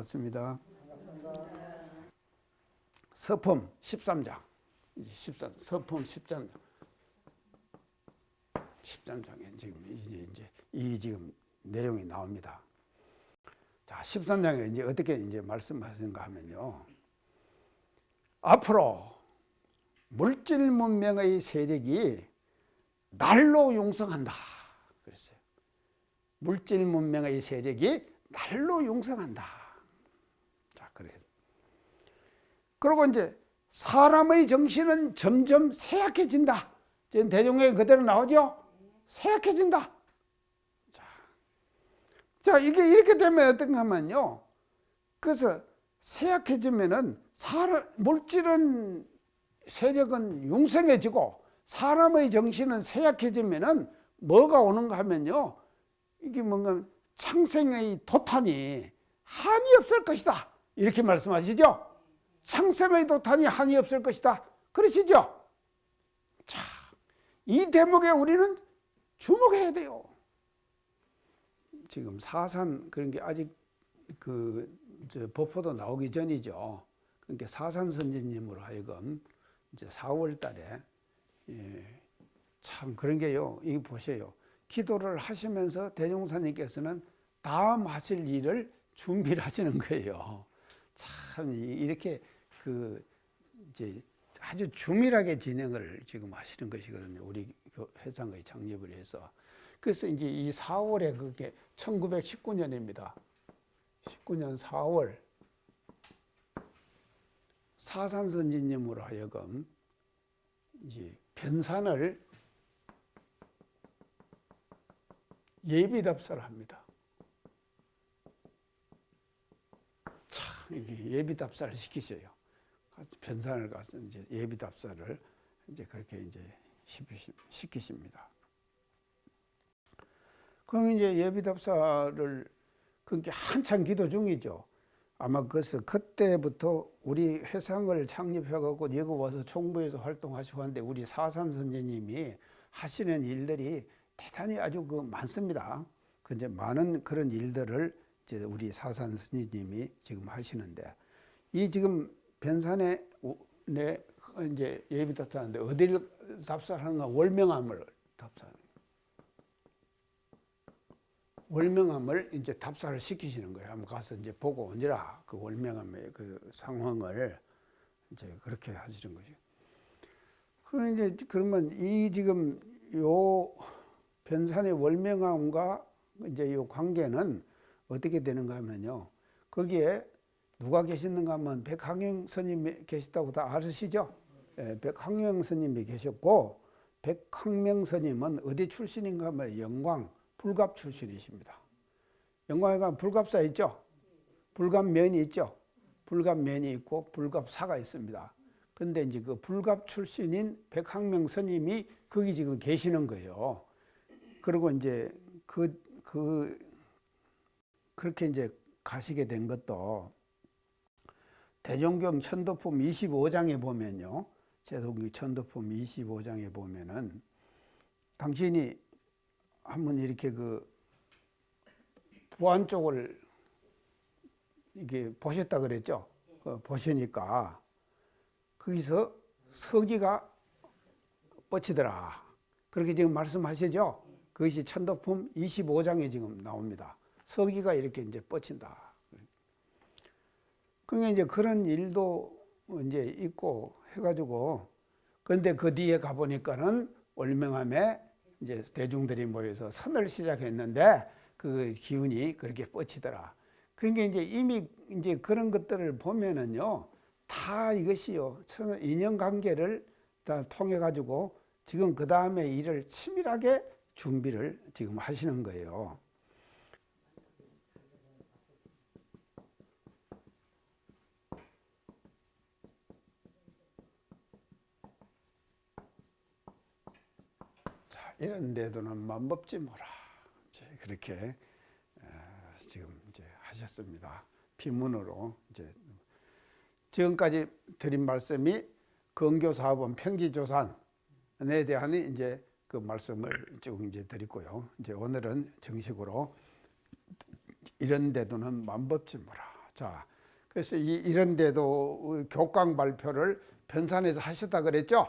반갑습니다. 서품 13장. 서품 13장에 지금 지금 내용이 나옵니다. 자, 13장에 이제 어떻게 이제 말씀하시는가 하면요. 앞으로 물질 문명의 세력이 날로 용성한다. 그랬어요. 물질 문명의 세력이 날로 용성한다. 자, 그렇게. 그리고 이제 사람의 정신은 점점 쇠약해진다. 지금 대종에 그대로 나오죠? 쇠약해진다. 자, 이게 이렇게 되면 어떤가 하면요. 그래서 쇠약해지면은 물질은 세력은 융성해지고 사람의 정신은 쇠약해지면은 뭐가 오는가 하면요. 이게 뭔가 창생의 도탄이 한이 없을 것이다. 이렇게 말씀하시죠? 창생의 도탄이 한이 없을 것이다. 그러시죠? 자, 이 대목에 우리는 주목해야 돼요. 지금 사산 그런 게 아직 법포도 나오기 전이죠. 그러니까 사산 선지님으로 하여금 이제 4월 달에 참 그런 게요. 이거 보세요. 기도를 하시면서 대종사님께서는 다음 하실 일을 준비를 하시는 거예요. 참 이렇게 이제 아주 주밀하게 진행을 지금 하시는 것이거든요. 우리 회상의 창립을 해서. 그래서 이제 이 4월에 그게 1919년입니다. 19년 4월 사산 선지님으로 하여금 이제 변산을 예비답사를 합니다. 참 이게 예비답사를 시키셔요. 변산을 가서 이제 예비답사를 이제 그렇게 이제 시키십니다. 그럼 이제 예비답사를 그게 한참 기도 중이죠. 아마 그때부터 우리 회상을 창립해갖고 여기 와서 총부에서 활동하시고 하는데 우리 사산 선생님이 하시는 일들이 대단히 아주 많습니다. 이제 많은 그런 일들을 이제 우리 사산 스님이 지금 하시는데 이 지금 변산에 이제 예비 답사하는데 어디를 답사하는가? 월명암을 답사하는 거예요. 월명암을 이제 답사를 시키시는 거예요. 한번 가서 이제 보고 오니라. 그 월명암의 그 상황을 이제 그렇게 하시는 거죠. 그럼 이제 그러면 이 지금 요 변산의 월명암과 이제 요 관계는 어떻게 되는가 하면요. 거기에 누가 계시는가 하면 백항영 스님이 계시다고 다 아시죠? 예, 백항영 스님이 계셨고 백항명 스님은 어디 출신인가 하면 영광 불갑 출신이십니다. 영광에 가면 불갑사 있죠? 불갑면이 있죠? 불갑면이 있고 불갑사가 있습니다. 그런데 이제 그 불갑 출신인 백항명 스님이 거기 지금 계시는 거예요. 그리고 이제 그렇게 이제 가시게 된 것도 대종경 천도품 25장에 보면요. 제독기 천도품 25장에 보면은 당신이 한번 이렇게 부안 쪽을 이게 보셨다 그랬죠. 보시니까 거기서 서기가 뻗치더라. 그렇게 지금 말씀하시죠. 그것이 천도품 25장에 지금 나옵니다. 서기가 이렇게 이제 뻗친다. 그러니까 이제 그런 일도 이제 있고 해가지고, 근데 그 뒤에 가보니까는 월명암에 이제 대중들이 모여서 선을 시작했는데 그 기운이 그렇게 뻗치더라. 그러니까 이제 이미 이제 그런 것들을 보면은요, 다 이것이요, 인연관계를 다 통해가지고 지금 그 다음에 일을 치밀하게 준비를 지금 하시는 거예요. 자, 이런 데도는 만법지 뭐라. 그렇게 지금 이제 하셨습니다. 비문으로 이제 지금까지 드린 말씀이 건교사업원 평지조산에 대한 이제 그 말씀을 쭉 이제 드리고요. 이제 오늘은 정식으로 이런 데도는 만법지 뭐라. 자, 그래서 이런데도 교강 발표를 변산에서 하셨다 그랬죠.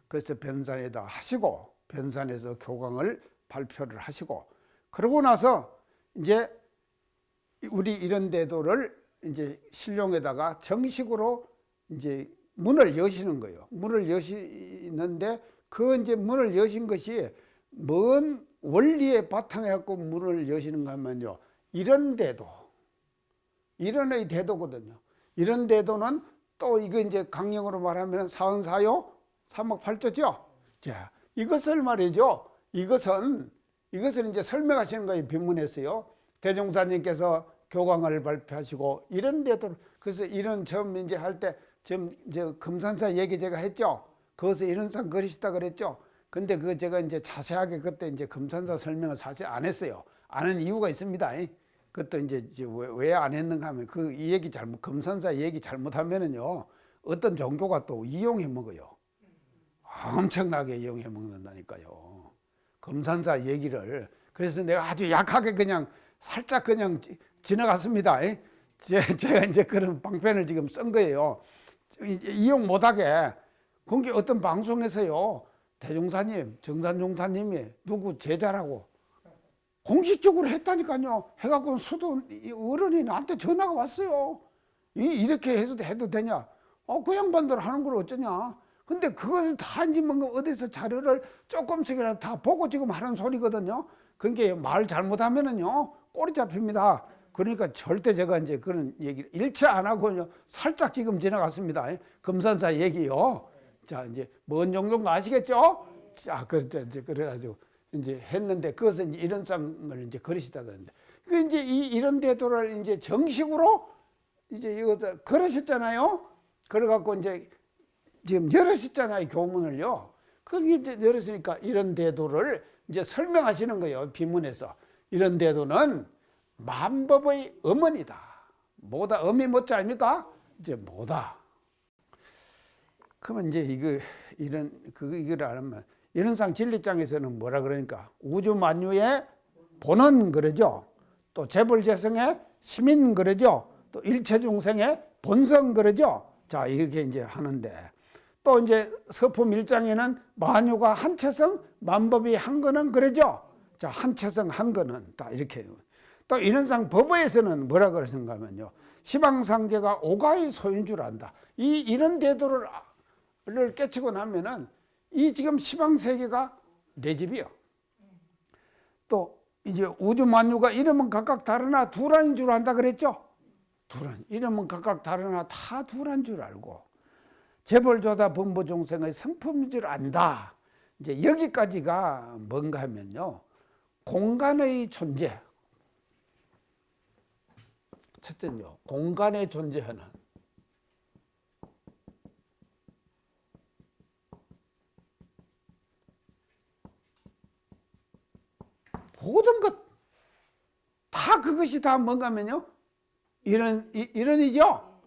그래서 변산에다 하시고 변산에서 교강을 발표를 하시고 그러고 나서 이제 우리 이런데도를 이제 신룡에다가 정식으로 이제 문을 여시는 거예요. 문을 여시는데 그 이제 문을 여신 것이 뭔 원리에 바탕에 갖고 문을 여시는가 하면요. 이런데도 이런의 대도거든요. 이런 대도는 또 이거 이제 강령으로 말하면 사은사요 삼목팔조죠. 자, 이것을 말이죠. 이것은 이제 설명하시는 거예요. 비문에서요. 대종사님께서 교강을 발표하시고 이런 데도 그래서 이런 처음 이제 할 때 지금 저 금산사 얘기 제가 했죠. 거기서 이런 상 그리시다 그랬죠. 근데 그 제가 이제 자세하게 그때 이제 금산사 설명을 사실 안 했어요. 안 한 이유가 있습니다. 그것도 이제 왜 안 했는가 하면 그 이 얘기 잘못 금산사 얘기 잘못하면은요 어떤 종교가 또 이용해 먹어요. 엄청나게 이용해 먹는다니까요. 금산사 얘기를 그래서 내가 아주 약하게 그냥 살짝 그냥 지나갔습니다. 제가 이제 그런 방편을 지금 쓴 거예요. 이용 못하게. 그게 어떤 방송에서요 대종사님, 정산종사님이 누구 제자라고 공식적으로 했다니까요. 해갖고 수도 어른이 나한테 전화가 왔어요. 이렇게 해도 되냐? 그 양반들 하는 걸 어쩌냐? 근데 그것을 다 이제 뭐 어디서 자료를 조금씩이라도 다 보고 지금 하는 소리거든요. 그게 말 잘못하면은요 꼬리 잡힙니다. 그러니까 절대 제가 이제 그런 얘기를 일체 안 하고요 살짝 지금 지나갔습니다. 금산사 얘기요. 자 이제 뭔 정도인가 아시겠죠? 자 그렇죠. 이제 그래가지고 이제 했는데 그것은 이제 이런 쌍을 이제 그러시다 그러는데 그 이제 이런 대도를 이제 정식으로 이제 이거 그러셨잖아요. 그래갖고 이제 지금 열으셨잖아요 교문을요. 그게 이제 열었으니까 이런 대도를 이제 설명하시는 거예요 비문에서. 이런 대도는 만법의 어머니다. 뭐다 엄이 뭐자 아닙니까? 이제 뭐다. 그러면 이제 이걸 알면 이런상 진리장에서는 뭐라 그러니까 우주 만유의 본원 그러죠. 또 재벌재성의 시민 그러죠. 또 일체 중생의 본성 그러죠. 자 이렇게 이제 하는데 또 이제 서품 1장에는 만유가 한체성 만법이 한거는 그러죠. 자 한체성 한거는 다 이렇게. 또 이런상 법어에서는 뭐라 그러는가 하면요. 시방상계가 오가의 소인 줄 안다. 이런 대도를 깨치고 나면은 이 지금 시방세계가 내 집이요. 또 이제 우주만유가 이름은 각각 다르나 두란인 줄 안다 그랬죠. 두란. 이름은 각각 다르나 다 두란 줄 알고 재벌조다 범보종생의 성품인 줄 안다. 이제 여기까지가 뭔가 하면요. 공간의 존재. 첫째는요. 공간에 존재하는 모든 것 다 그것이 다 뭔가 하면요. 이런이죠.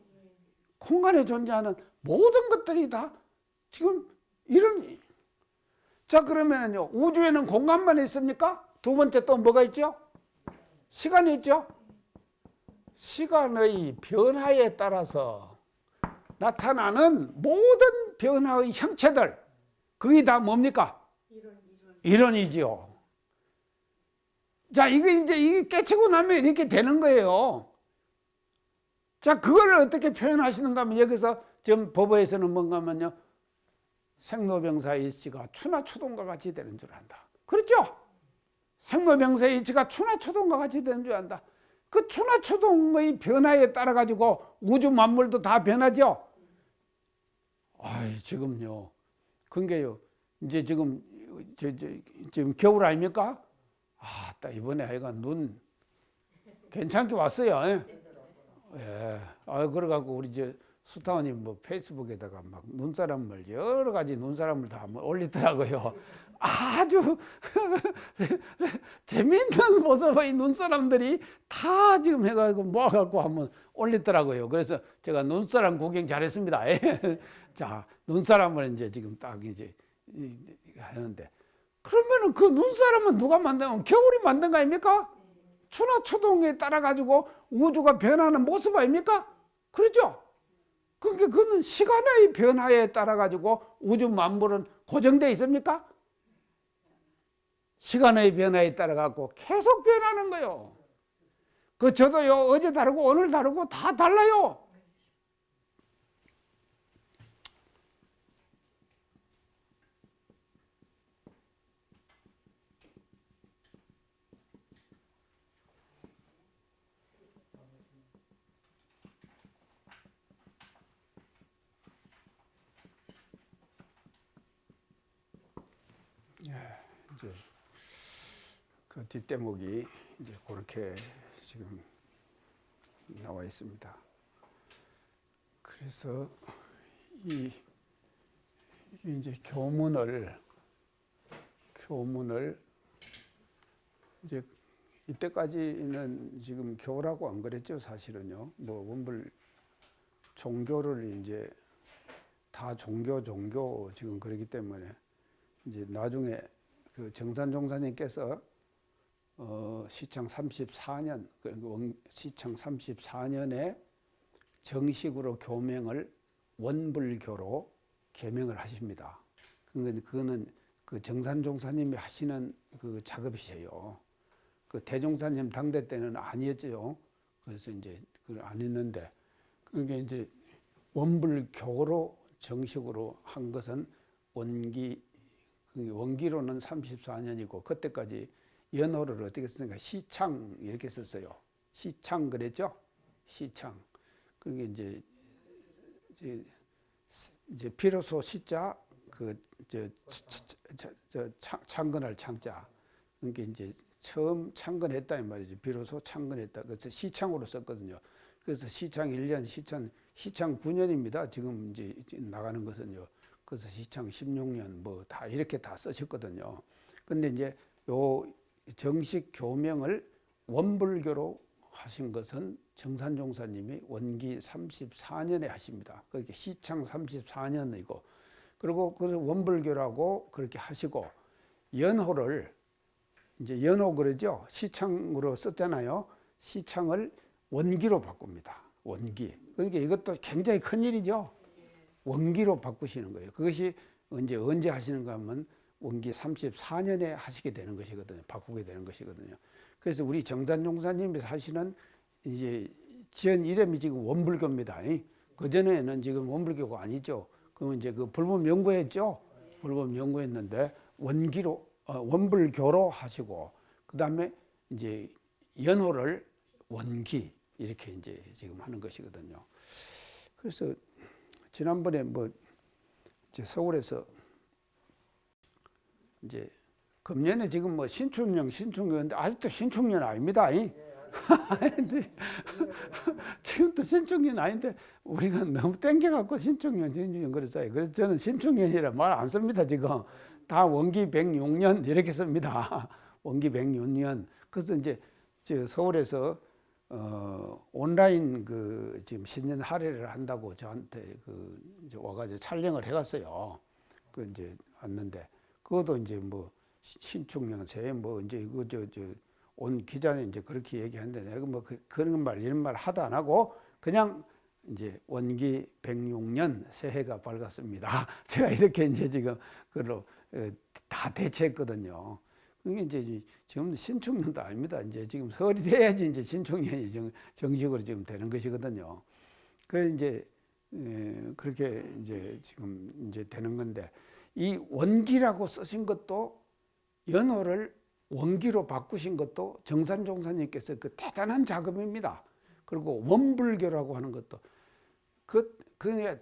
공간에 존재하는 모든 것들이 다 지금 이런. 자 그러면은요. 우주에는 공간만 있습니까? 두 번째 또 뭐가 있죠? 시간이 있죠. 시간의 변화에 따라서 나타나는 모든 변화의 형체들 그게 다 뭡니까? 이론이지요. 자 이게 깨치고 나면 이렇게 되는 거예요. 자 그걸 어떻게 표현하시는가 하면 여기서 지금 법어에서는 뭔가 하면요. 생로병사의 이치가 추나추동과 같이 되는 줄 안다. 그렇죠? 생로병사의 이치가 추나추동과 같이 되는 줄 안다. 그 추나추동의 변화에 따라 가지고 우주 만물도 다 변하죠. 지금요. 그게요. 이제 지금 지금 겨울 아닙니까? 딱 이번에 하여간 눈 괜찮게 왔어요. 예. 그래갖고 우리 수타원님 뭐 페이스북에다가 막 눈사람을 여러 가지 눈사람을 다 올리더라고요. 아주 재밌는 모습의 눈사람들이 다 지금 해가지고 모아갖고 한번 올리더라고요. 그래서 제가 눈사람 구경 잘했습니다. 자, 눈사람을 이제 지금 딱 이제 하는데 그러면은 그 눈사람은 누가 만든? 겨울이 만든 거 아닙니까? 추나추동에 따라 가지고 우주가 변하는 모습 아닙니까? 그렇죠? 그러니까 그거는 시간의 변화에 따라 가지고 우주 만물은 고정되어 있습니까? 시간의 변화에 따라 갖고 계속 변하는 거요. 그 저도요, 어제 다르고 오늘 다르고 다 달라요. 이제 그 뒷대목이 이제 그렇게 지금 나와 있습니다. 그래서 이게 이제 교문을 이제 이때까지는 지금 교라고 안 그랬죠, 사실은요. 뭐 원불 종교를 이제 다 종교 지금 그러기 때문에 이제 나중에 그 정산종사님께서 시창 34년 시창 34년에 정식으로 교명을 원불교로 개명을 하십니다. 그거는 그 정산종사님이 하시는 그 작업이세요. 그 대종사님 당대 때는 아니었죠. 그래서 이제 그걸 안 했는데 그게 이제 원불교로 정식으로 한 것은 원기로는 34년이고 그때까지 연호를 어떻게 썼습니까? 시창 이렇게 썼어요. 시창 그랬죠? 시창. 그게 이제 비로소 시자 창건할 창자. 그게 이제 처음 창건했다 이 말이죠. 비로소 창건했다. 그래서 시창으로 썼거든요. 그래서 시창 1년, 시창 9년입니다. 지금 이제 나가는 것은요. 그래서 시창 16년 뭐 다 이렇게 다 쓰셨거든요. 근데 이제 요 정식 교명을 원불교로 하신 것은 정산종사님이 원기 34년에 하십니다. 그렇게 시창 34년이고 그리고 그 원불교라고 그렇게 하시고 연호를 이제 연호 그러죠. 시창으로 썼잖아요. 시창을 원기로 바꿉니다. 원기. 그러니까 이것도 굉장히 큰 일이죠. 원기로 바꾸시는 거예요. 그것이 언제 하시는가 하면 원기 34년에 하시게 되는 것이거든요. 바꾸게 되는 것이거든요. 그래서 우리 정산종사님이 하시는 이제 지은 이름이 지금 원불교입니다. 그전에는 지금 원불교가 아니죠. 그러면 이제 그 불법 연구했죠. 불법 연구했는데 원불교로 하시고 그다음에 이제 연호를 원기 이렇게 이제 지금 하는 것이거든요. 그래서 지난번에 뭐 이제 서울에서 이제 금년에 지금 뭐 신축년인데 아직도 신축년 아닙니다. 지금도 신축년 아닌데 우리가 너무 땡겨갖고 신축년 그랬어요. 그래서 저는 신축년이라 말 안 씁니다. 지금 다 원기 106년 이렇게 씁니다. 원기 106년. 그래서 이제 서울에서 온라인 그 지금 신년 할애를 한다고 저한테 이제 와가지고 촬영을 해갔어요. 그 이제 왔는데 그것도 이제 뭐 신축년 새해 뭐 이제 이거 온 기자는 이제 그렇게 얘기하는데 내가 뭐 그런 말 이런 말 하도 안 하고 그냥 이제 원기 106년 새해가 밝았습니다. 제가 이렇게 이제 지금 그걸로 다 대체했거든요. 그게 이제 지금 신축년도 아닙니다. 이제 지금 설이 돼야지 이제 신축년이 정식으로 지금 되는 것이거든요. 그 이제 그렇게 이제 지금 이제 되는 건데 이 원기라고 쓰신 것도 연호를 원기로 바꾸신 것도 정산종사님께서 그 대단한 작업입니다. 그리고 원불교라고 하는 것도 그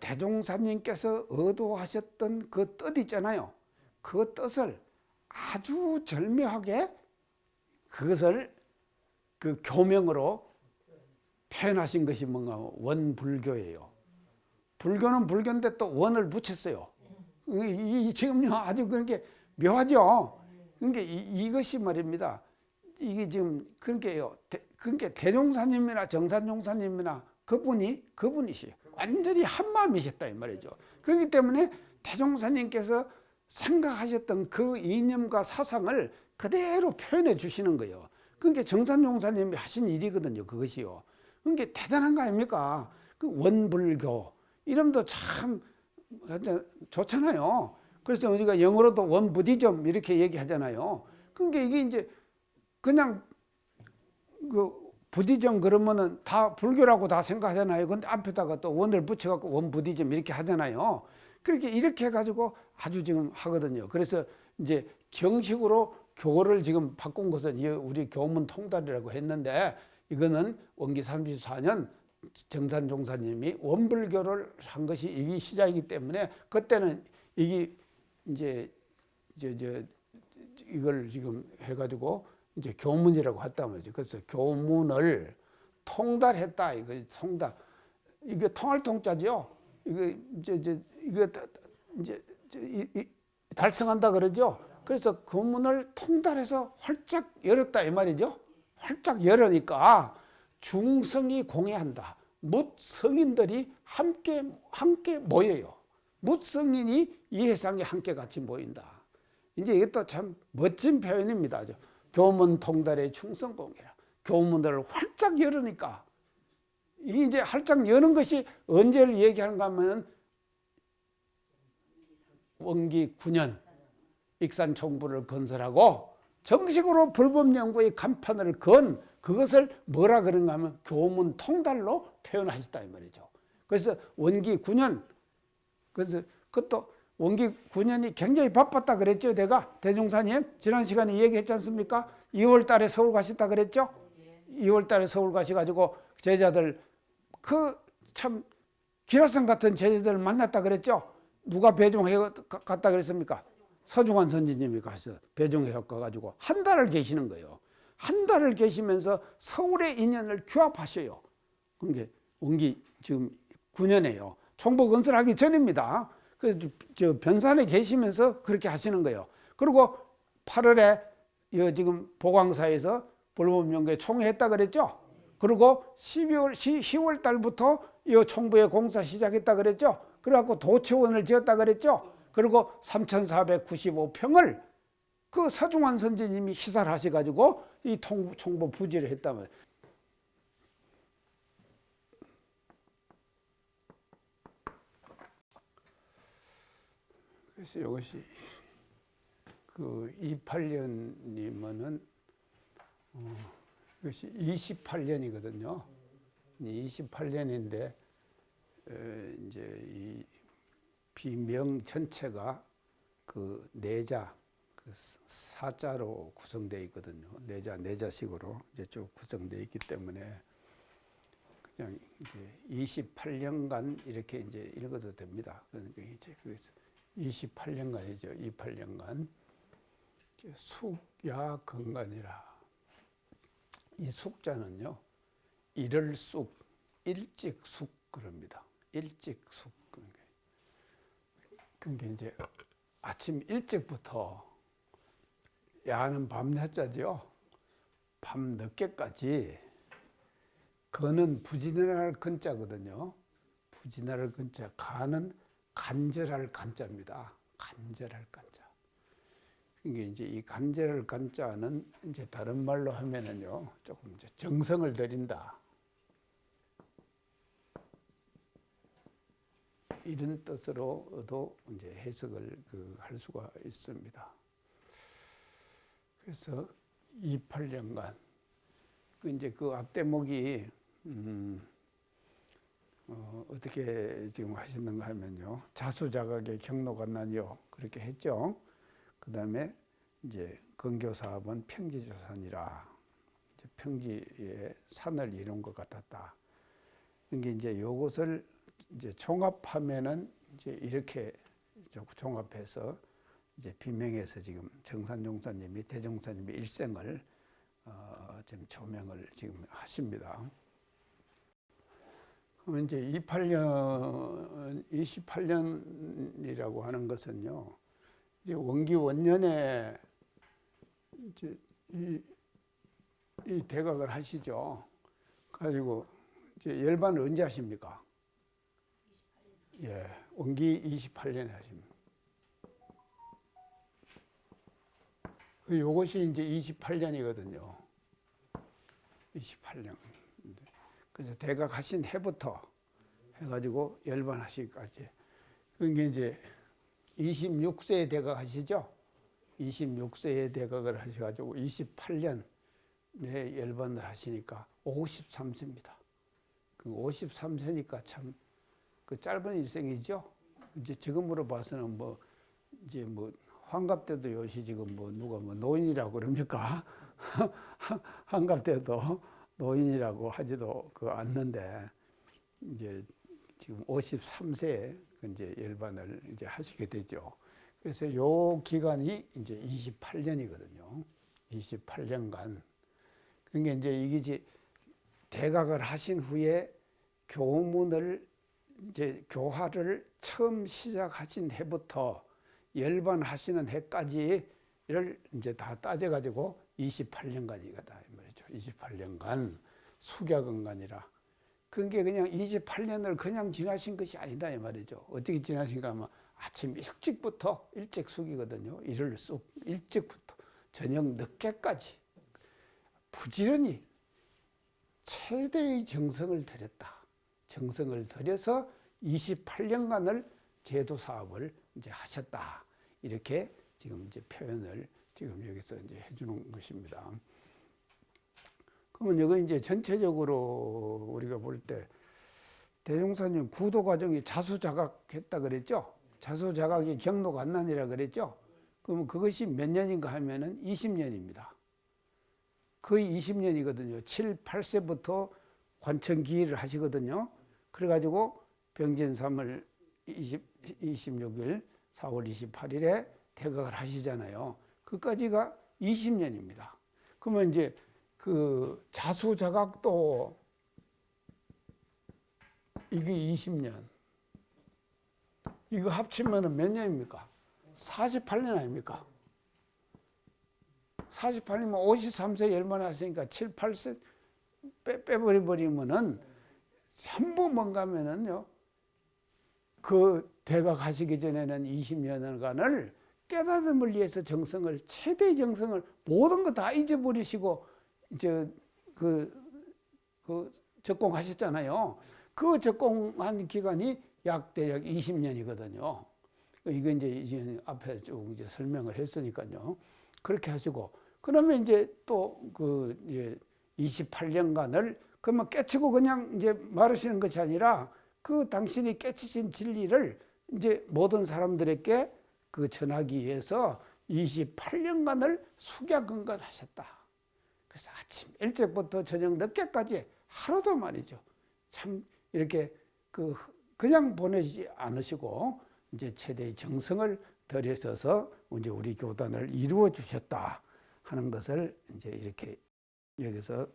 대종사님께서 의도하셨던 그 뜻 있잖아요. 그 뜻을 아주 절묘하게 그것을 그 교명으로 표현하신 것이 뭔가 원불교예요. 불교는 불교인데 또 원을 붙였어요. 지금요 아주 그렇게 묘하죠. 그러니까 이것이 말입니다. 이게 지금 그러니까 대종사님이나 정산종사님이나 그분이시요. 완전히 한 마음이셨다 이 말이죠. 그렇기 때문에 대종사님께서 생각하셨던 그 이념과 사상을 그대로 표현해 주시는 거예요. 그러니까 정산종사님이 하신 일이거든요. 그것이요. 그게 대단한 거 아닙니까? 그 원불교 이름도 참 좋잖아요. 그래서 우리가 영어로도 원부디즘 이렇게 얘기하잖아요. 그러니까 이게 이제 그냥 그 부디즘 그러면은 다 불교라고 다 생각하잖아요. 근데 앞에다가 또 원을 붙여갖고 원부디즘 이렇게 하잖아요. 그렇게 이렇게 해가지고 아주 지금 하거든요. 그래서 이제 정식으로 교를 지금 바꾼 것은 우리 교문 통달이라고 했는데 이거는 원기 34년 정산종사님이 원불교를 한 것이 이게 시작이기 때문에 그때는 이게 이제 이걸 지금 해가지고 이제 교문이라고 했단 말이죠. 그래서 교문을 통달했다. 이거 통달. 이게 통할 통자죠. 이거 이거 달성한다 그러죠. 그래서 교문을 통달해서 활짝 열었다 이 말이죠. 활짝 열으니까 중성이 공해한다. 뭇 성인들이 함께 모여요. 뭇 성인이 이 세상에 함께 같이 모인다. 이제 이것도 참 멋진 표현입니다. 교문 통달의 충성공이라. 교문을 활짝 열으니까 이게 이제 활짝 여는 것이 언제를 얘기하는가 하면 원기 9년 익산총부를 건설하고 정식으로 불법연구의 간판을 건 그것을 뭐라 그런가 하면 교문 통달로 표현하셨다 이 말이죠. 그래서 원기 9년 그래서 그것도 원기 9년이 굉장히 바빴다 그랬죠. 내가 대종사님 지난 시간에 얘기했지 않습니까? 2월 달에 서울 가셨다 그랬죠. 2월 달에 서울 가셔가지고 제자들 그 참 기라성 같은 제자들 만났다 그랬죠. 누가 배종해 갔다 그랬습니까? 서중환 선지님이 가서 배종해 가가지고 한 달을 계시는 거예요. 한 달을 계시면서 서울의 인연을 규합하셔요. 그게 원기 지금 9년이에요. 총부 건설하기 전입니다. 그래서 저 변산에 계시면서 그렇게 하시는 거예요. 그리고 8월에 지금 보광사에서 불법연구회 총회했다 그랬죠. 그리고 10월 달부터 이 총부의 공사 시작했다 그랬죠. 그래갖고 도치원을 지었다 그랬죠. 그리고 3,495평을 그 서중환 선지님이 시설하셔가지고 이 총부 부지를 했다면. 그래서 이것이 그 28년이면은 이것이 28년이거든요. 28년인데 이제 이 비명 전체가 그 내자, 그 사자로 구성되어 있거든요. 내자식으로 이제 쭉 구성되어 있기 때문에 그냥 이제 28년간 이렇게 이제 읽어도 됩니다. 그러니까 이제 그래서 28년간이죠. 28년간 숙야 건간이라. 이 숙자는요, 일을 숙, 일찍 숙 그럽니다. 일찍 숙. 그러니까 이제 아침 일찍부터 야는 밤낮자죠. 밤 늦게까지 건은 부지런할 건자거든요. 부지런할 건자, 간은 간절할 간자입니다. 간절할 간자. 이게 이제 이 간절할 간자는 이제 다른 말로 하면은요, 조금 이제 정성을 들인다. 이런 뜻으로도 이제 해석을 할 수가 있습니다. 그래서 28년간 이제 그 앞대목이 어떻게 지금 하시는가 하면요, 자수자각의 경로가 나뉘어 그렇게 했죠. 그 다음에 이제 건교사업은 평지조산이라 평지에 산을 이룬 것 같았다. 이게 이제 요것을 이제 종합하면은 이제 이렇게 종합해서 이제 비명에서 지금 정산종사님이 대종사님의 일생을 지금 조명을 지금 하십니다. 그럼 이제 28년이라고 하는 것은요, 이제 원기 원년에 이제 이 대각을 하시죠. 가지고 이제 열반을 언제 하십니까? 예, 원기 28년에 하십니다. 요것이 이제 28년이거든요. 28년. 그래서 대각하신 해부터 해가지고 열반하시기까지. 그게 이제 26세에 대각하시죠. 26세에 대각을 하셔가지고 28년에 열반을 하시니까 53세입니다. 그 53세니까 참 그 짧은 일생이죠. 이제 지금으로 봐서는 뭐 이제 뭐 환갑 때도 요시 지금 뭐 누가 뭐 노인이라고 그럽니까? 환갑 때도 노인이라고 하지도 그 않는데 이제 지금 53세에 이제 열반을 이제 하시게 되죠. 그래서 요 기간이 이제 28년이거든요. 28년간. 그러니까 이제 이게 대각을 하신 후에 교문을 이제 교화를 처음 시작하신 해부터 열반하시는 해까지를 이제 다 따져가지고 28년간이다 이 말이죠. 28년간 숙야근간이라. 그게 그냥 28년을 그냥 지나신 것이 아니다 이 말이죠. 어떻게 지나신가 하면 아침 일찍부터 일찍 숙이거든요. 일을 쑥 일찍부터 저녁 늦게까지 부지런히 최대의 정성을 들였다. 정성을 들여서 28년간을 제도 사업을 이제 하셨다. 이렇게 지금 이제 표현을 지금 여기서 이제 해주는 것입니다. 그러면 여기 이제 전체적으로 우리가 볼 때 대종사님 구도 과정이 자수자각했다 그랬죠? 자수자각이 경로관난이라 그랬죠? 그러면 그것이 몇 년인가 하면은 20년입니다. 거의 20년이거든요. 7, 8세부터 관청기일을 하시거든요. 그래가지고 병진 3월 26일, 4월 28일에 대각을 하시잖아요. 그까지가 20년입니다. 그러면 이제 그 자수자각도 이게 20년. 이거 합치면 몇 년입니까? 48년 아닙니까? 48년이면 53세 열만 하시니까 7, 8세 빼버리면은 전부 뭔가 하면은요, 그 대각 하시기 전에는 20년간을 깨달음을 위해서 정성을, 최대의 정성을 모든 거 다 잊어버리시고, 이제 적공하셨잖아요. 그 적공한 기간이 약 대략 20년이거든요. 이거 이제 앞에 쭉 이제 설명을 했으니까요. 그렇게 하시고, 그러면 이제 또 이제 28년간을 그러면 깨치고 그냥 이제 말하시는 것이 아니라 그 당신이 깨치신 진리를 이제 모든 사람들에게 그 전하기 위해서 28년간을 숙야근간하셨다. 그래서 아침 일찍부터 저녁 늦게까지 하루도 말이죠. 참 이렇게 그냥 보내지 않으시고 이제 최대의 정성을 들여서서 이제 우리 교단을 이루어 주셨다 하는 것을 이제 이렇게 여기서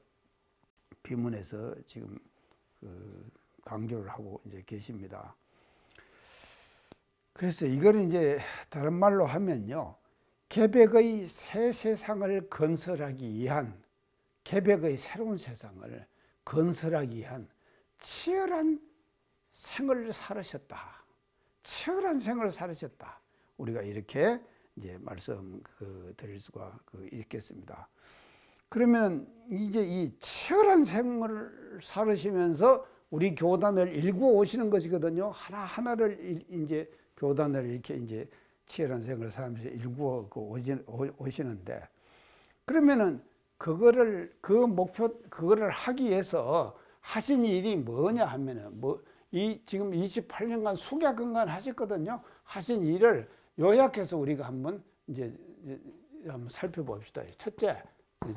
비문에서 지금 강조를 하고 이제 계십니다. 그래서 이걸 이제 다른 말로 하면요, 개백의 새 세상을 건설하기 위한, 개백의 새로운 세상을 건설하기 위한 치열한 생을 살으셨다. 치열한 생을 살으셨다. 우리가 이렇게 이제 말씀 드릴 수가 있겠습니다. 그러면 이제 이 치열한 생을 살으시면서 우리 교단을 일구어 오시는 것이거든요. 하나하나를 이제 교단을 이렇게 이제 치열한 생을 살면서 일구어 오시는데, 그러면은 그거를 하기 위해서 하신 일이 뭐냐 하면은 지금 28년간 숙야근간 하셨거든요. 하신 일을 요약해서 우리가 한번 살펴봅시다. 첫째,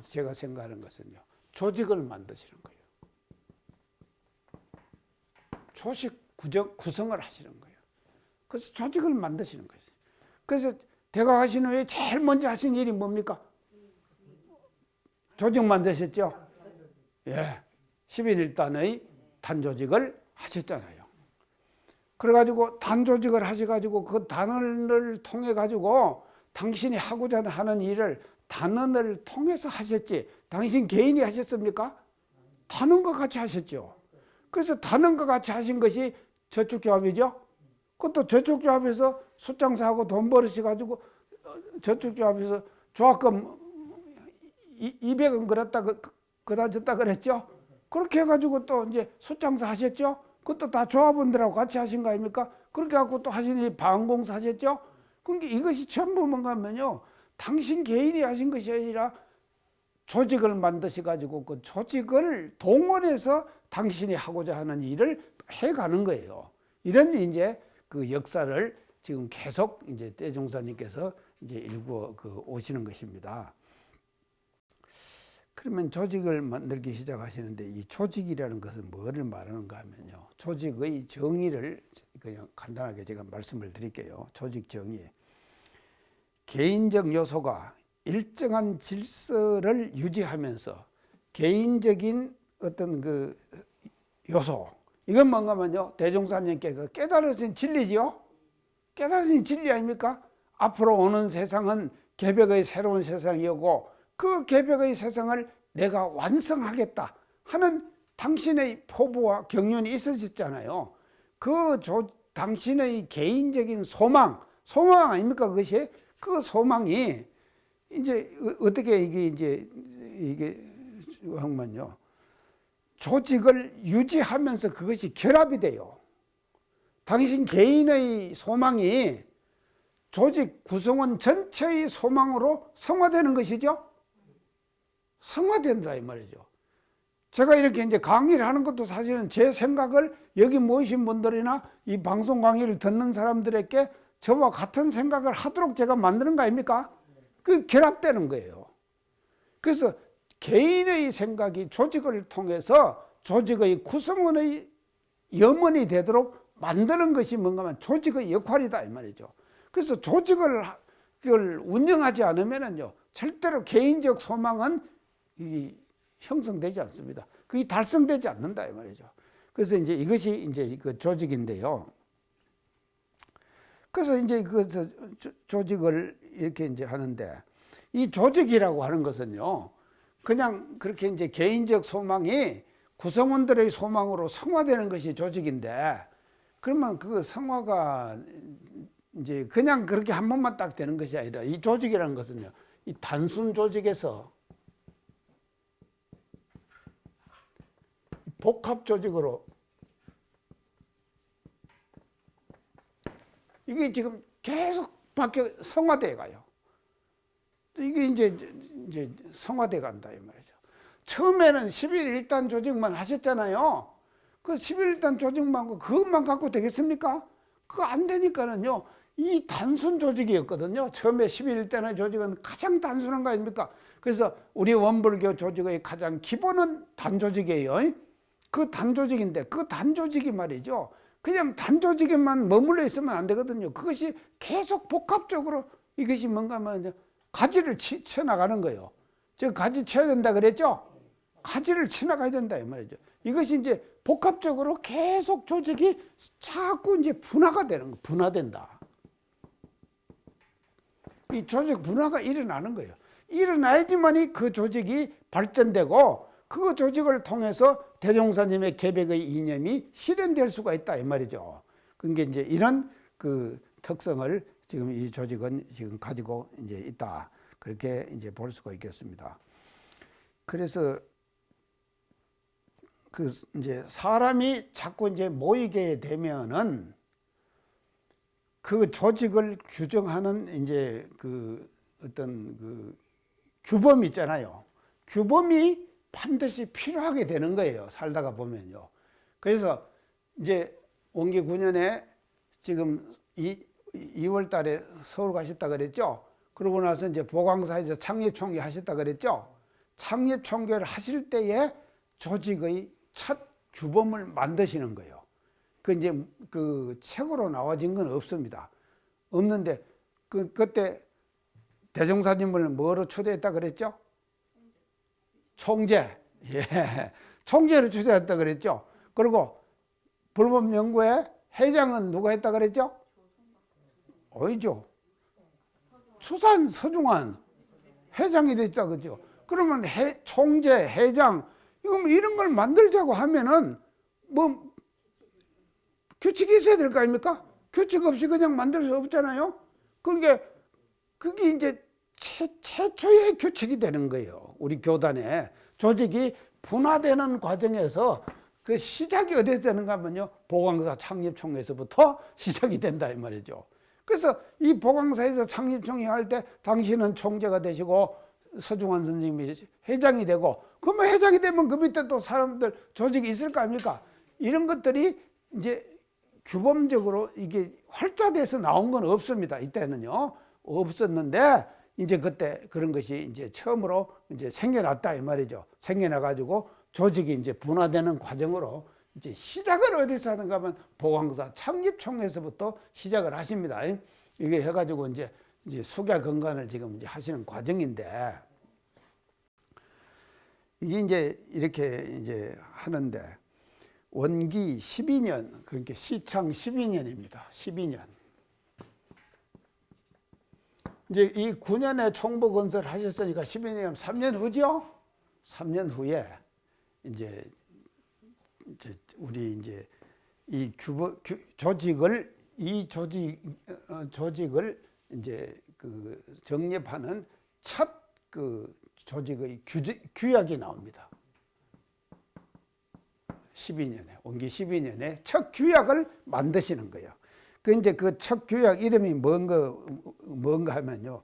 제가 생각하는 것은요, 조직을 만드시는 거예요. 조직 구성을 하시는 거예요. 그래서 조직을 만드시는 거예요. 그래서 대각하신 후에 제일 먼저 하신 일이 뭡니까? 조직 만드셨죠? 예. 11일단의 단조직을 하셨잖아요. 그래가지고 단조직을 하셔가지고 그 단원을 통해가지고 당신이 하고자 하는 일을 단원을 통해서 하셨지, 당신 개인이 하셨습니까? 단원과 같이 하셨죠. 그래서 단원과 같이 하신 것이 저축조합이죠. 그것도 저축조합에서 숫장사하고 돈 벌으셔가지고 저축조합에서 조합금 200원 그랬다 그다 줬다 그랬죠. 그렇게 해가지고 또 이제 숫장사 하셨죠? 그것도 다 조합원들하고 같이 하신 거 아닙니까? 그렇게 해갖고 또 하시니 방공사 하셨죠? 그러니까 이것이 전부 뭔가 하면요, 당신 개인이 하신 것이 아니라 조직을 만드셔가지고 그 조직을 동원해서 당신이 하고자 하는 일을 해가는 거예요. 이런 이제 그 역사를 지금 계속 이제 대종사님께서 이제 일구 오시는 것입니다. 그러면 조직을 만들기 시작하시는데, 이 조직이라는 것은 뭐를 말하는가 하면요, 조직의 정의를 그냥 간단하게 제가 말씀을 드릴게요. 조직 정의. 개인적 요소가 일정한 질서를 유지하면서 개인적인 어떤 그 요소, 이건 뭔가 하면요, 대종사님께서 깨달으신 진리지요? 깨달으신 진리 아닙니까? 앞으로 오는 세상은 개벽의 새로운 세상이고, 그 개벽의 세상을 내가 완성하겠다 하는 당신의 포부와 경륜이 있으셨잖아요. 당신의 개인적인 소망 아닙니까? 그것이 그 소망이 이제 어떻게 이게 한번요, 조직을 유지하면서 그것이 결합이 돼요. 당신 개인의 소망이 조직 구성원 전체의 소망으로 성화되는 것이죠. 성화된다 이 말이죠. 제가 이렇게 이제 강의를 하는 것도 사실은 제 생각을 여기 모이신 분들이나 이 방송 강의를 듣는 사람들에게 저와 같은 생각을 하도록 제가 만드는 거 아닙니까? 그 결합되는 거예요. 그래서 개인의 생각이 조직을 통해서 조직의 구성원의 염원이 되도록 만드는 것이 뭔가 하면 조직의 역할이다 이 말이죠. 그래서 조직을 그걸 운영하지 않으면은요, 절대로 개인적 소망은 형성되지 않습니다. 그게 달성되지 않는다 이 말이죠. 그래서 이제 이것이 이제 그 조직인데요. 그래서 이제 그 조직을 이렇게 이제 하는데, 이 조직이라고 하는 것은요, 그냥 그렇게 이제 개인적 소망이 구성원들의 소망으로 성화되는 것이 조직인데, 그러면 그 성화가 이제 그냥 그렇게 한 번만 딱 되는 것이 아니라, 이 조직이라는 것은요, 이 단순 조직에서 복합 조직으로 이게 지금 계속 성화돼 가요. 이게 이제 성화돼 간다 이 말이죠. 처음에는 11.1단 조직만 하셨잖아요. 그 11.1단 조직만 그것만 갖고 되겠습니까? 그거 안 되니까는요, 이 단순 조직이었거든요. 처음에 11.1단의 조직은 가장 단순한 거 아닙니까? 그래서 우리 원불교 조직의 가장 기본은 단조직이에요. 그 단조직인데, 그 단조직이 말이죠, 그냥 단조직에만 머물러 있으면 안 되거든요. 그것이 계속 복합적으로 이것이 뭔가 하면 가지를 쳐나가는 거예요. 제가 가지 쳐야 된다 그랬죠? 가지를 쳐나가야 된다 이 말이죠. 이것이 이제 복합적으로 계속 조직이 자꾸 이제 분화가 되는 거, 분화된다. 이 조직 분화가 일어나는 거예요. 일어나야지만이 그 조직이 발전되고, 그 조직을 통해서 대종사님의 계백의 이념이 실현될 수가 있다 이 말이죠. 그게 이제 이런 그 특성을 지금 이 조직은 지금 가지고 이제 있다, 그렇게 이제 볼 수가 있겠습니다. 그래서 그 이제 사람이 자꾸 이제 모이게 되면은 그 조직을 규정하는 이제 그 어떤 그 규범이 있잖아요. 규범이 반드시 필요하게 되는 거예요. 살다가 보면요. 그래서 이제 원기 9년에 지금 2월 달에 서울 가셨다 그랬죠. 그러고 나서 이제 보광사에서 창립총회 하셨다 그랬죠. 창립총회를 하실 때에 조직의 첫 규범을 만드시는 거예요. 그 이제 그 책으로 나와진 건 없습니다. 없는데 그때 대종사님을 뭐로 초대했다 그랬죠? 총재. 예. 총재를 초대했다 그랬죠. 그리고 불법연구회 회장은 누가 했다 그랬죠? 어이죠. 수산 서중환 회장이 됐다 그죠. 그러면 총재, 회장 이런 걸 만들자고 하면은 뭐 규칙이 있어야 될 거 아닙니까? 규칙 없이 그냥 만들 수 없잖아요. 그러니까 그게 이제 최초의 규칙이 되는 거예요. 우리 교단에 조직이 분화되는 과정에서 그 시작이 어디서 되는가 하면요, 보광사 창립총회에서부터 시작이 된다 이 말이죠. 그래서 이 보광사에서 창립총회 할 때 당신은 총재가 되시고 서중환 선생님이 회장이 되고, 그러면 회장이 되면 그 밑에 또 사람들 조직이 있을 거 아닙니까? 이런 것들이 이제 규범적으로 이게 활자돼서 나온 건 없습니다. 이때는요 없었는데, 이제 그때 그런 것이 이제 처음으로 이제 생겨났다 이 말이죠. 생겨나 가지고 조직이 이제 분화되는 과정으로 이제 시작을 어디서 하는가 하면 보광사 창립총회에서부터 시작을 하십니다. 이게 해가지고 이제 숙야건관을 지금 이제 하시는 과정인데, 이게 이제 이렇게 이제 하는데 원기 12년, 그러니까 시창 12년입니다. 12년. 이제 이 9년에 총보 건설 하셨으니까 12년 3년 후죠. 3년 후에 이제 우리 이제 이 조직을 조직을 이제 그 정립하는 첫 그 조직의 규약이 나옵니다. 12년에 원기 12년에 첫 규약을 만드시는 거예요. 그 이제 그 첫 규약 이름이 뭔가 하면요,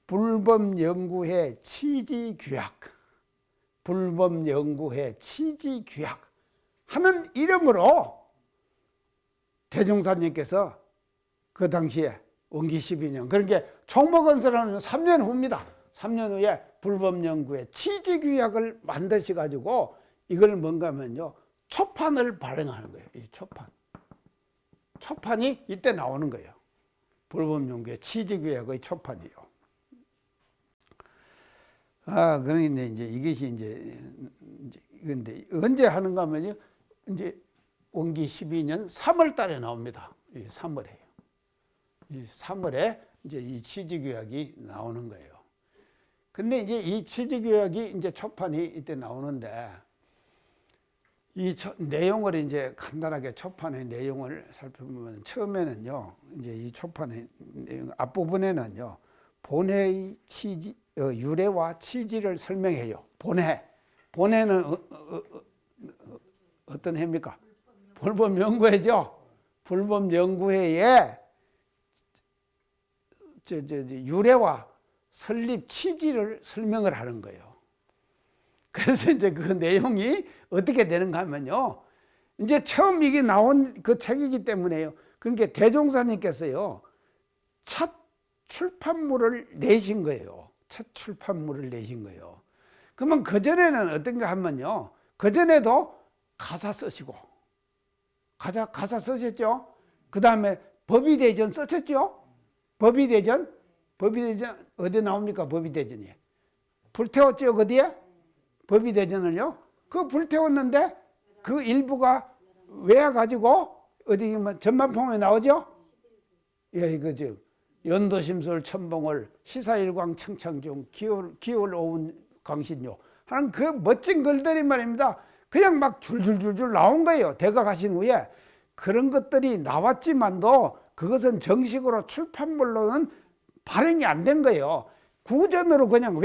불법연구회 취지규약, 불법연구회 취지규약 하는 이름으로 대종사님께서 그 당시에 원기 12년, 그러니까 총무건설하는 3년 후입니다. 3년 후에 불법연구회 취지규약을 만드시 가지고 이걸 뭔가 하면요, 초판을 발행하는 거예요. 이 초판이 이때 나오는 거예요. 불법연구회 취지규약의 초판이요. 그런데 이제 이것이 이제 근데 언제 하는가 하면요, 이제 원기 12년 3월 달에 나옵니다. 3월에요. 이 3월에 이제 이 취지규약이 나오는 거예요. 근데 이제 이 취지규약이 이제 초판이 이때 나오는데, 이 내용을 이제 간단하게 초판의 내용을 살펴보면, 처음에는요, 이제 이 초판의 내용 앞부분에는요, 본회의 취지, 유래와 취지를 설명해요. 본회는 어떤 해입니까? 불법연구회죠. 불법연구회의 유래와 설립 취지를 설명을 하는 거예요. 그래서 이제 그 내용이 어떻게 되는가 하면요, 이제 처음 이게 나온 그 책이기 때문에요. 그러니까 대종사님께서요, 첫 출판물을 내신 거예요. 첫 출판물을 내신 거예요. 그러면 그전에는 어떤가 하면요, 그전에도 가사 쓰시고, 가사 쓰셨죠? 그 다음에 법의대전 쓰셨죠? 법의대전 어디 나옵니까? 법의대전이 불태웠죠. 어디에? 법의대전을요. 그 불태웠는데 그 일부가 외워가지고 어디 전반풍에 나오죠? 예, 이거죠. 연도심술 천봉을 시사일광 청창중 기월 오운 강신요 하는 그 멋진 글들이 말입니다. 그냥 막 줄줄줄줄 나온 거예요. 대가 가신 후에 그런 것들이 나왔지만도 그것은 정식으로 출판물로는 발행이 안 된 거예요. 구전으로 그냥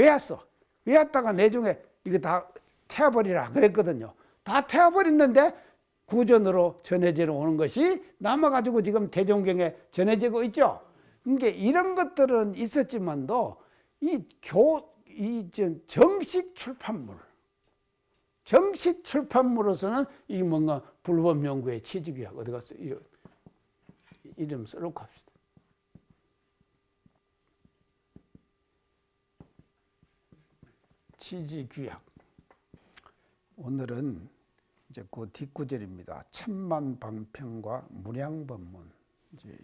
외웠다가 내중에 이거 다 태워버리라 그랬거든요. 다 태워버렸는데 구전으로 전해져 오는 것이 남아가지고 지금 대종경에 전해지고 있죠. 그러니까 이런 것들은 있었지만도 정식 출판물로서는 이 뭔가 불법연구회 취지규약 어디 갔어? 이름 써놓고 합시다. 취지규약. 오늘은 이제 그 뒷구절입니다. 천만방평과 무량법문. 이제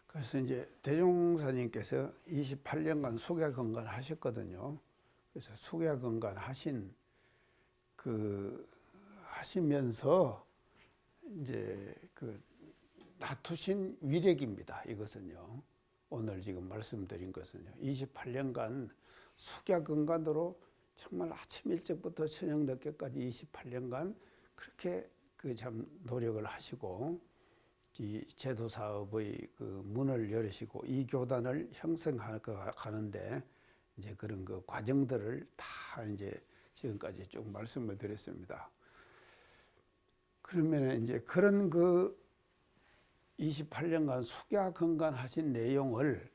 그래서 이제 대종사님께서 28년간 숙야건관 하셨거든요. 그래서 숙야건관 하시면서 이제 놔두신 위력입니다. 이것은요. 오늘 지금 말씀드린 것은요. 28년간 숙야근간으로 정말 아침 일찍부터 저녁 늦게까지 28년간 그렇게 그 참 노력을 하시고 이 제도 사업의 그 문을 열으시고 이 교단을 형성하는데 이제 그런 그 과정들을 다 이제 지금까지 쭉 말씀을 드렸습니다. 그러면 이제 그런 그 28년간 숙야근간 하신 내용을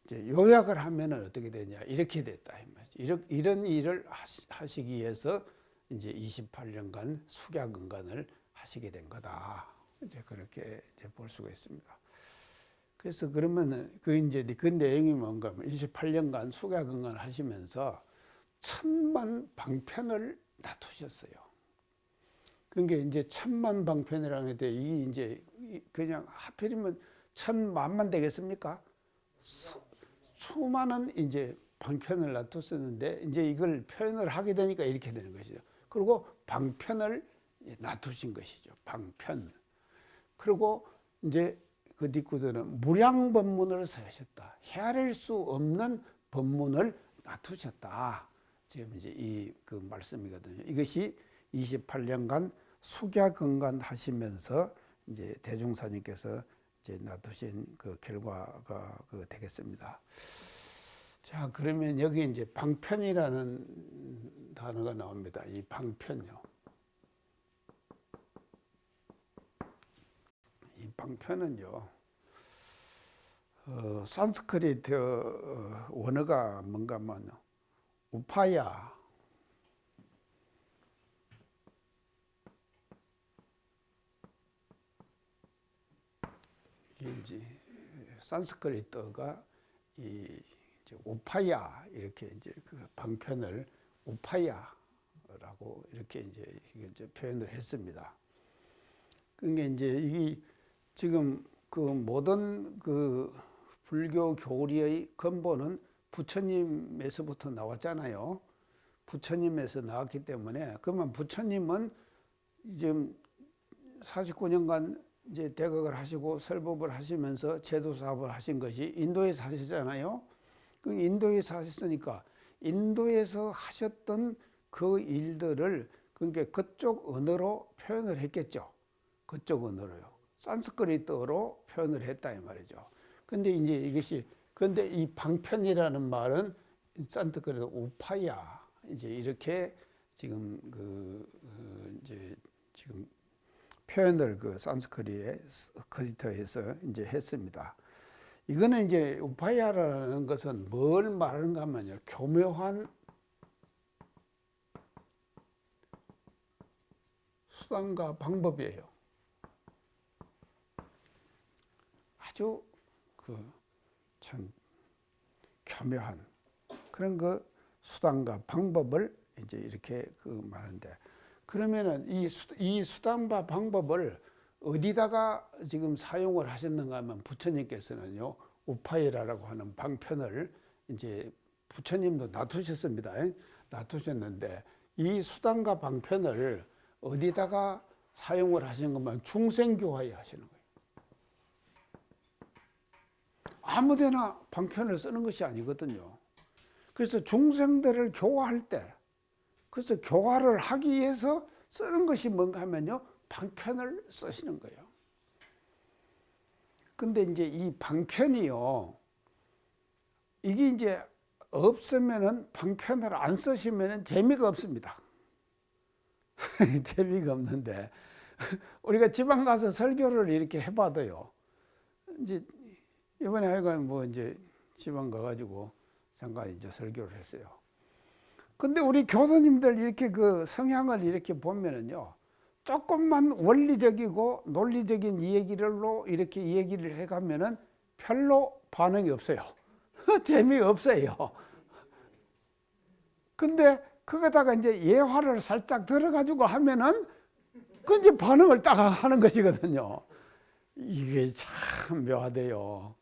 이제 요약을 하면은 어떻게 되냐, 이렇게 됐다 이 말이죠. 이런 일을 하시기 위해서 이제 28년간 숙야근간을 하시게 된 거다. 이제 그렇게 이제 볼 수가 있습니다. 그래서 그러면은 그 이제 그 내용이 뭔가 하면 28년간 숙야근간 하시면서 1000만 방편을 놔두셨어요. 그게 이제 1000만 방편이라는 게 이게 이제 그냥 하필이면 1000만만 되겠습니까? 수많은 이제 방편을 놔두었는데 이제 이걸 표현을 하게 되니까 이렇게 되는 것이죠. 그리고 방편을 놔두신 것이죠. 방편. 그리고 이제 그 뒷구들은 무량법문을 쓰셨다. 헤아릴 수 없는 법문을 놔두셨다. 지금 이제 이 그 말씀이거든요. 이것이 28년간 숙야근간 하시면서 이제 대종사님께서 이제 놔두신 그 결과가 그 되겠습니다. 자, 그러면 여기 이제 방편이라는 단어가 나옵니다. 이 방편요. 이 방편은요, 산스크리트 원어가 뭔가 하면 우파야, 이제 산스크리트가 이 우파야 이렇게 이제 그 방편을 우파야라고 이렇게 이제 표현을 했습니다. 그게 이제 이 지금 그 모든 그 불교 교리의 근본은 부처님에서부터 나왔잖아요. 부처님에서 나왔기 때문에 그러면 부처님은 지금 49년간 이제 대각을 하시고 설법을 하시면서 제도 사업을 하신 것이 인도에서 하셨잖아요. 그 인도에서 하셨으니까 인도에서 하셨던 그 일들을 그러니까 그쪽 언어로 표현을 했겠죠. 그쪽 언어로요. 산스크리트어로 표현을 했다 이 말이죠. 근데 이제 이것이 근데 이 방편이라는 말은 산스크리트 우파야 이제 이렇게 지금 이제 지금 표현을 그 산스크리트에서 이제 했습니다. 이거는 이제 우파야라는 것은 뭘 말하는가 하면요. 교묘한 수단과 방법이에요. 아주 참 교묘한 그런 그 수단과 방법을 이제 이렇게 말하는데 그러면은 이 수단과 방법을 어디다가 지금 사용을 하셨는가 하면 부처님께서는요, 우파이라라고 하는 방편을 이제 부처님도 놔두셨습니다. 놔두셨는데 이 수단과 방편을 어디다가 사용을 하시는 것만 중생교화에 하시는 거예요. 아무데나 방편을 쓰는 것이 아니거든요. 그래서 중생들을 교화할 때, 그래서 교화를 하기 위해서 쓰는 것이 뭔가 하면요, 방편을 쓰시는 거예요. 근데 이제 이 방편이요, 이게 이제 없으면은 방편을 안 쓰시면은 재미가 없습니다. 재미가 없는데, 우리가 지방 가서 설교를 이렇게 해봐도요, 이제 이번에 하여간 뭐 이제 지방 가가지고 잠깐 이제 설교를 했어요. 근데 우리 교수님들 이렇게 그 성향을 이렇게 보면은요, 조금만 원리적이고 논리적인 이야기로 이렇게 이야기를 해가면은 별로 반응이 없어요. 재미없어요. 근데 거기다가 이제 예화를 살짝 들어가지고 하면은 그 이제 반응을 딱 하는 것이거든요. 이게 참 묘하대요.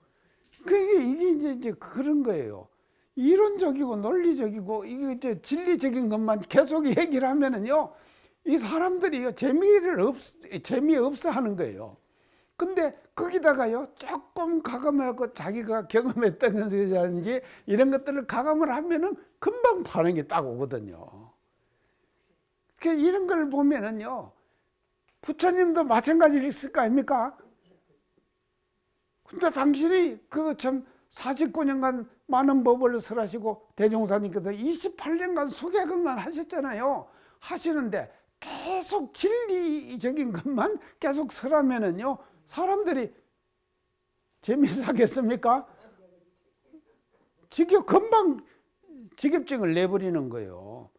이게 이제 그런 거예요. 이론적이고 논리적이고 이게 이제 진리적인 것만 계속 얘기를 하면은요, 이 사람들이 재미없어 하는 거예요. 근데 거기다가요 조금 가감하고 자기가 경험했던 것이라든지 이런 것들을 가감을 하면은 금방 반응이 딱 오거든요. 이런 걸 보면은요 부처님도 마찬가지일 거 아닙니까? 근데 당신이 그 참 49년간 많은 법을 설하시고 대종사님께서 28년간 소개근만 하셨잖아요. 하시는데 계속 진리적인 것만 계속 설하면은요 사람들이 재미있어 하겠습니까? 금방 직업증을 내버리는 거예요.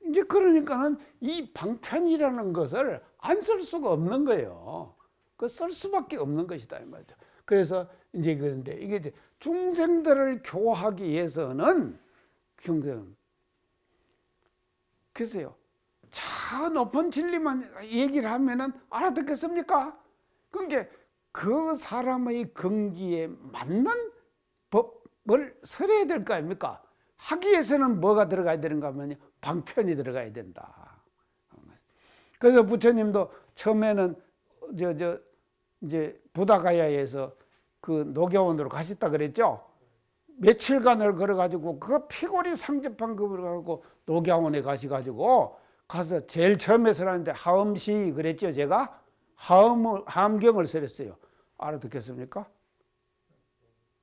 이제 그러니까는 이 방편이라는 것을 안 쓸 수가 없는 거예요. 그 쓸 수밖에 없는 것이다 이 말이죠. 그래서 이제 그런데 이게 이제 중생들을 교화하기 위해서는 글쎄요. 저 높은 진리만 얘기를 하면은 알아듣겠습니까? 그러니까 그 사람의 근기에 맞는 법을 설해야 될 거 아닙니까? 하기 위해서는 뭐가 들어가야 되는가 하면요. 방편이 들어가야 된다. 그래서 부처님도 처음에는 이제 부다가야에서 그 녹야원으로 가셨다 그랬죠. 며칠간을 걸어가지고 그 피골이 상접한 그걸 가지고 녹야원에 가셔가지고 가서 제일 처음에 설하는데 하엄시 그랬죠. 제가 하엄경을 설했어요. 알아듣겠습니까?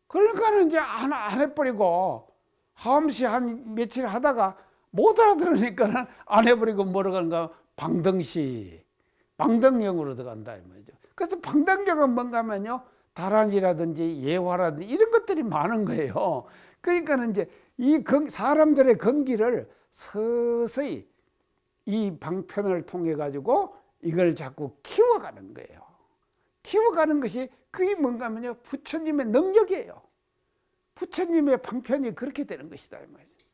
그러니까는 이제 안 해버리고 하엄시 한 며칠 하다가 못 알아들으니까는 안 해버리고 뭐로 가는가 방등시 방등경으로 들어간다 이 말이죠. 그래서 방등경은 뭔가 하면요 다란이라든지 예화라든지 이런 것들이 많은 거예요. 그러니까는 이제 이 사람들의 건기를 서서히 이 방편을 통해 가지고 이걸 자꾸 키워가는 거예요. 키워가는 것이 그게 뭔가 하면요 부처님의 능력이에요. 부처님의 방편이 그렇게 되는 것이다 이 말이죠.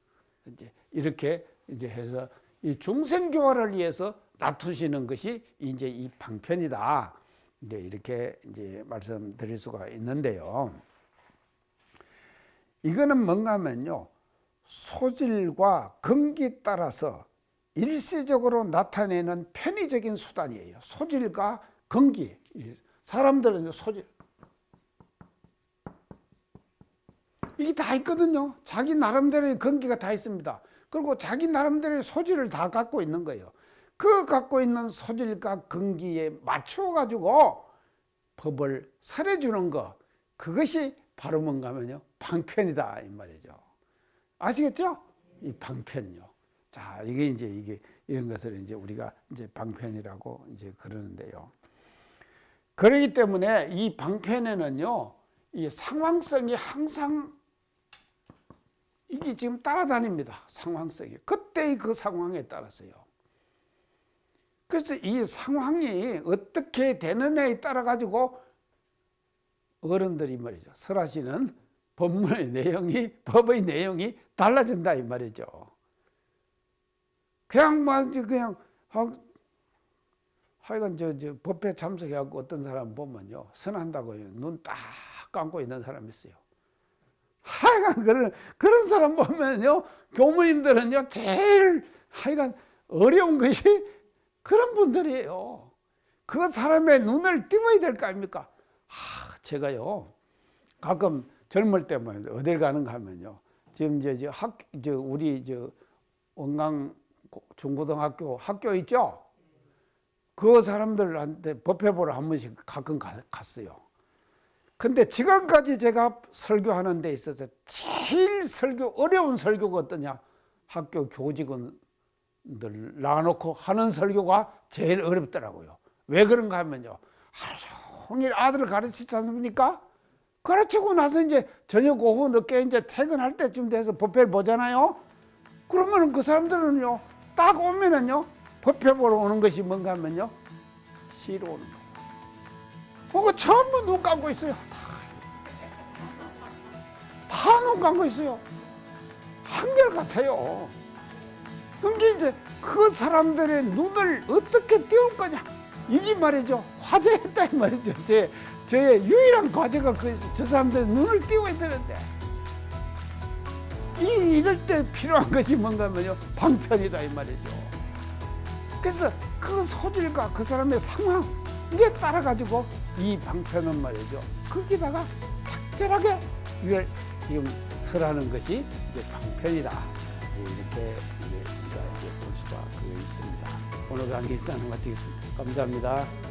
이제 이렇게 이제 해서 이 중생교화를 위해서 놔두시는 것이 이제 이 방편이다. 이제 이렇게 이제 말씀드릴 수가 있는데요. 이거는 뭔가 하면요 소질과 근기 따라서 일시적으로 나타내는 편의적인 수단이에요. 소질과 근기. 사람들은 소질 이게 다 있거든요. 자기 나름대로의 근기가 다 있습니다. 그리고 자기 나름대로의 소질을 다 갖고 있는 거예요. 그 갖고 있는 소질과 근기에 맞추어 가지고 법을 설해주는 거 그것이 바로 뭔가 하면요 방편이다 이 말이죠. 아시겠죠? 이 방편요. 자, 이게 이런 것을 이제 우리가 이제 방편이라고 이제 그러는데요. 그렇기 때문에 이 방편에는요, 이 상황성이 항상 이게 지금 따라다닙니다. 상황성이. 그때의 그 상황에 따라서요. 그래서 이 상황이 어떻게 되느냐에 따라 가지고 어른들이 말이죠. 설하시는 법문의 내용이, 법의 내용이 달라진다 이 말이죠. 그냥 하여간 법회 참석해갖고 어떤 사람 보면요. 선한다고 눈 딱 감고 있는 사람이 있어요. 하여간 그런 사람 보면요. 교무님들은요. 제일 하여간 어려운 것이 그런 분들이에요. 그 사람의 눈을 띄워야 될 거 아닙니까? 제가요. 가끔 젊을 때만 어딜 가는가 하면요. 지금 우리 원강 중고등학교 학교 있죠? 그 사람들한테 법회 보러 한 번씩 가끔 갔어요. 근데 지금까지 제가 설교하는 데 있어서 제일 어려운 설교가 어떠냐? 학교 교직원들 놔놓고 하는 설교가 제일 어렵더라고요. 왜 그런가 하면요. 하루 종일 아들을 가르치지 않습니까? 가르치고 나서 이제 저녁 오후 늦게 이제 퇴근할 때쯤 돼서 법회를 보잖아요. 그러면 그 사람들은요, 딱 오면은요, 법회 보러 오는 것이 뭔가 하면요, 쉬러 오는 거예요. 그거 전부 눈 감고 있어요. 다 눈 감고 있어요. 한결같아요. 그러니까 이제 그 사람들의 눈을 어떻게 띄울 거냐. 이게 말이죠. 화제였다 이 말이죠. 저의 유일한 과제가 그래서 저 사람들의 눈을 띄워야 되는데 이럴 때 필요한 것이 뭔가 하면요. 방편이다 이 말이죠. 그래서 그 소질과 그 사람의 상황 이게 따라가지고 이 방편은 말이죠. 거기다가 적절하게 이걸 지금 설하는 것이 이제 방편이다. 이렇게 우리가 이제 볼 수가 있습니다. 오늘 강의 이상 마치겠습니다. 감사합니다.